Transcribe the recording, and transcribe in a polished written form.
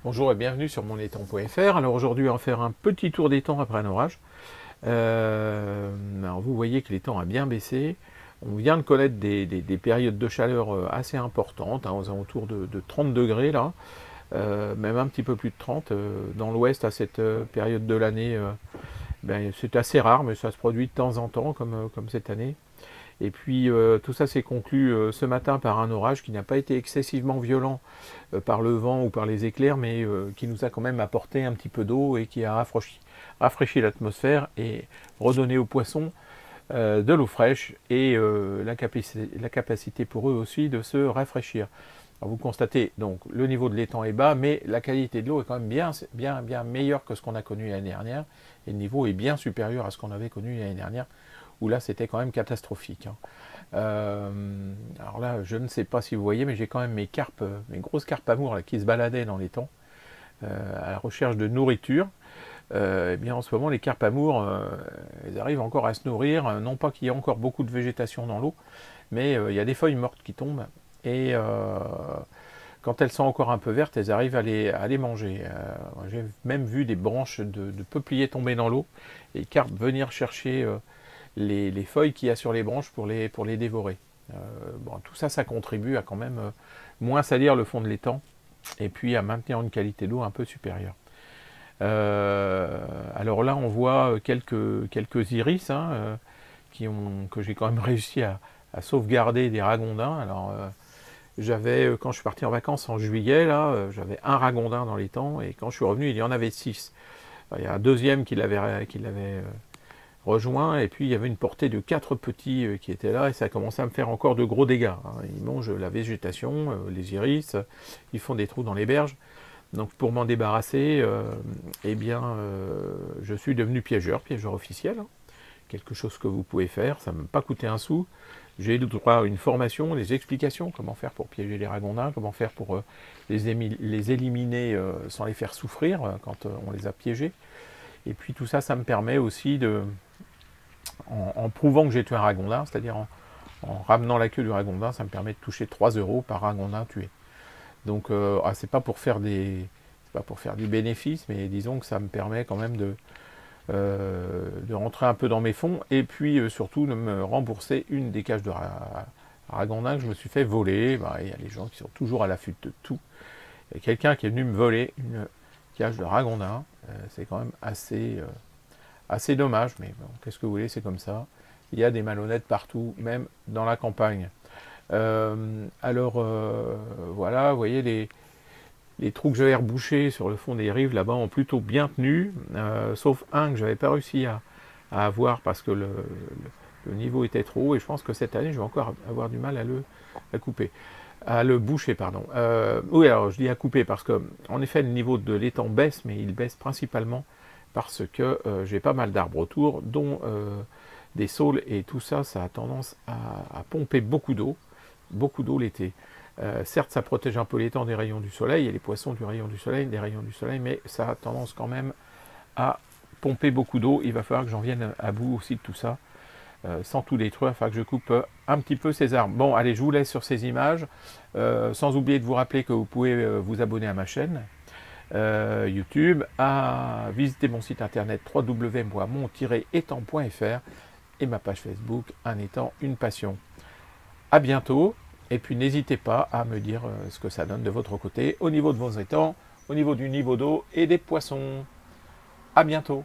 Bonjour et bienvenue sur monétan.fr. Alors aujourd'hui, on va faire un petit tour des temps après un orage. Alors vous voyez que les temps a bien baissé. On vient de connaître des périodes de chaleur assez importantes, hein, aux alentours de 30 degrés là, même un petit peu plus de 30. Dans l'ouest, à cette période de l'année, c'est assez rare, mais ça se produit de temps en temps, comme cette année. Et puis tout ça s'est conclu ce matin par un orage qui n'a pas été excessivement violent par le vent ou par les éclairs, mais qui nous a quand même apporté un petit peu d'eau et qui a rafraîchi l'atmosphère et redonné aux poissons de l'eau fraîche et la capacité pour eux aussi de se rafraîchir. Alors vous constatez, donc le niveau de l'étang est bas, mais la qualité de l'eau est quand même bien meilleure que ce qu'on a connu l'année dernière, et le niveau est bien supérieur à ce qu'on avait connu l'année dernière, où là c'était quand même catastrophique. Alors là, je ne sais pas si vous voyez, mais j'ai quand même mes grosses carpes amour là, qui se baladaient dans l'étang à la recherche de nourriture. Eh bien en ce moment, les carpes amour, elles arrivent encore à se nourrir, non pas qu'il y ait encore beaucoup de végétation dans l'eau, mais il y a des feuilles mortes qui tombent, et quand elles sont encore un peu vertes, elles arrivent à les manger. J'ai même vu des branches de peupliers tomber dans l'eau, et les carpes venir chercher les feuilles qu'il y a sur les branches pour les dévorer. Bon, tout ça, ça contribue à quand même moins salir le fond de l'étang, et puis à maintenir une qualité d'eau un peu supérieure. Alors là, on voit quelques iris hein, que j'ai quand même réussi à sauvegarder des ragondins. Alors, quand je suis parti en vacances en juillet, là, j'avais un ragondin dans l'étang, et quand je suis revenu, il y en avait 6. Il y a un deuxième qui l'avait rejoint, et puis il y avait une portée de 4 petits qui étaient là, et ça a commencé à me faire encore de gros dégâts. Hein. Ils mangent la végétation, les iris, ils font des trous dans les berges. Donc pour m'en débarrasser, je suis devenu piégeur officiel. Hein. Quelque chose que vous pouvez faire, ça ne m'a pas coûté un sou. J'ai eu le droit à une formation, des explications, comment faire pour piéger les ragondins, comment faire pour les éliminer sans les faire souffrir quand on les a piégés. Et puis tout ça, ça me permet aussi en prouvant que j'ai tué un ragondin, c'est-à-dire en ramenant la queue du ragondin, ça me permet de toucher 3 € par ragondin tué. Donc c'est pas pour faire du bénéfice, mais disons que ça me permet quand même de rentrer un peu dans mes fonds, et puis surtout de me rembourser une des cages de ragondin que je me suis fait voler. Il y a des gens qui sont toujours à l'affût de tout. Il y a quelqu'un qui est venu me voler une cage de ragondin, c'est quand même assez dommage, mais bon, qu'est-ce que vous voulez, c'est comme ça. Il y a des malhonnêtes partout, même dans la campagne. Voilà, vous voyez, les trous que j'avais rebouchés sur le fond des rives là-bas ont plutôt bien tenu, sauf un que j'avais pas réussi à avoir parce que le niveau était trop haut, et je pense que cette année je vais encore avoir du mal à le boucher, pardon. Oui, alors je dis à couper parce que en effet le niveau de l'étang baisse, mais il baisse principalement parce que j'ai pas mal d'arbres autour, dont des saules, et tout ça, ça a tendance à pomper beaucoup d'eau l'été. Certes, ça protège un peu l'étang des rayons du soleil, et les poissons des rayons du soleil, mais ça a tendance quand même à pomper beaucoup d'eau. Il va falloir que j'en vienne à bout aussi de tout ça, sans tout détruire. Il va falloir que je coupe un petit peu ces arbres. Bon, allez, je vous laisse sur ces images, sans oublier de vous rappeler que vous pouvez vous abonner à ma chaîne YouTube, à visiter mon site internet www.mon-étang.fr et ma page Facebook Un étang, une passion. À bientôt, et puis n'hésitez pas à me dire ce que ça donne de votre côté au niveau de vos étangs, au niveau du niveau d'eau et des poissons. À bientôt.